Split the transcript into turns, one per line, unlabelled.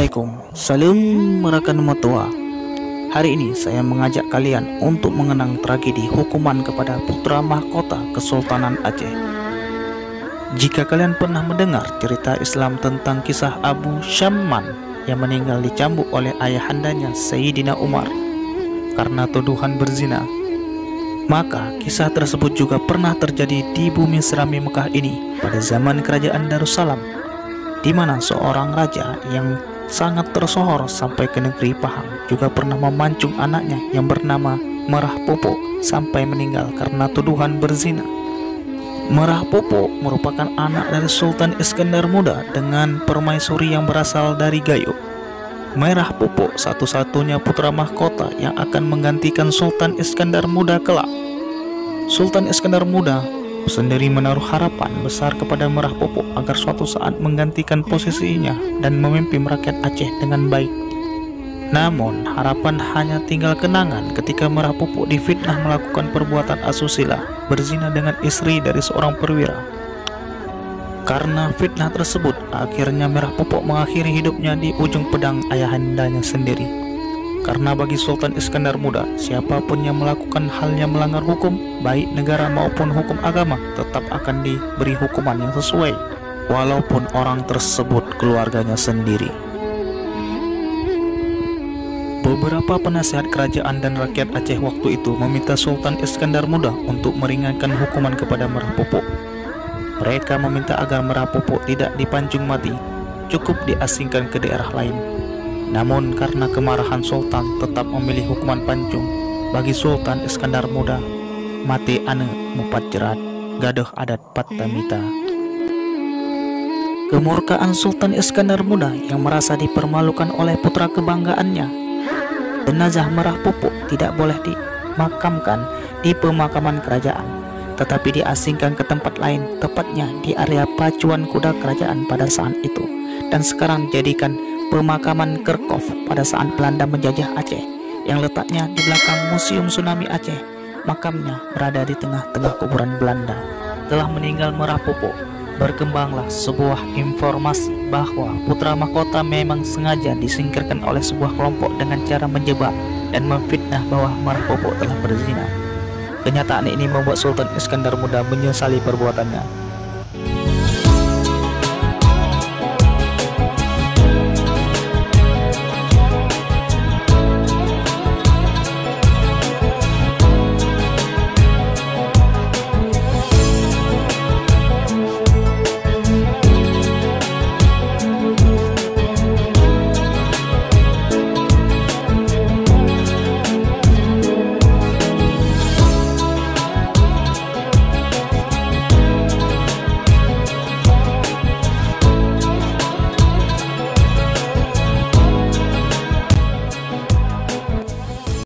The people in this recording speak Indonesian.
Assalamualaikum, salam merakan matua. Hari ini saya mengajak kalian untuk mengenang tragedi hukuman kepada putra mahkota Kesultanan Aceh. Jika kalian pernah mendengar cerita Islam tentang kisah Abu Syamman yang meninggal dicambuk oleh ayahandanya Sayyidina Umar karena tuduhan berzina, maka kisah tersebut juga pernah terjadi di bumi serami Mekah ini pada zaman kerajaan Darussalam, di mana seorang raja yang sangat tersohor sampai ke negeri Pahang juga pernah memancung anaknya yang bernama Merah Popo sampai meninggal karena tuduhan berzina. Merah Popo merupakan anak dari Sultan Iskandar Muda dengan permaisuri yang berasal dari Gayo. Merah Popo satu-satunya putra mahkota yang akan menggantikan Sultan Iskandar Muda kelak. Sultan Iskandar Muda sendiri menaruh harapan besar kepada Merah Popo agar suatu saat menggantikan posisinya dan memimpin rakyat Aceh dengan baik. Namun harapan hanya tinggal kenangan ketika Merah Popo difitnah melakukan perbuatan asusila berzina dengan istri dari seorang perwira. Karena fitnah tersebut, akhirnya Merah Popo mengakhiri hidupnya di ujung pedang ayahandanya sendiri. Karena bagi Sultan Iskandar Muda, siapapun yang melakukan hal yang melanggar hukum, baik negara maupun hukum agama, tetap akan diberi hukuman yang sesuai, walaupun orang tersebut keluarganya sendiri. Beberapa penasihat kerajaan dan rakyat Aceh waktu itu meminta Sultan Iskandar Muda untuk meringankan hukuman kepada Merah Popo. Mereka meminta agar Merah Popo tidak dipancung mati, cukup diasingkan ke daerah lain. Namun karena kemarahan Sultan tetap memilih hukuman pancung bagi Sultan Iskandar Muda, mati ane mupat jerat, gaduh adat patamita. Kemurkaan Sultan Iskandar Muda yang merasa dipermalukan oleh putra kebanggaannya, jenazah Merah Popo tidak boleh dimakamkan di pemakaman kerajaan, tetapi diasingkan ke tempat lain, tepatnya di area pacuan kuda kerajaan pada saat itu, dan sekarang dijadikan pemakaman Kerkhof pada saat Belanda menjajah Aceh, yang letaknya di belakang Museum Tsunami Aceh. Makamnya berada di tengah-tengah kuburan Belanda. Telah meninggal Merah Popo, berkembanglah sebuah informasi bahwa putra mahkota memang sengaja disingkirkan oleh sebuah kelompok dengan cara menjebak dan memfitnah bahwa Merah Popo telah berzina. Kenyataan ini membuat Sultan Iskandar Muda menyesali perbuatannya.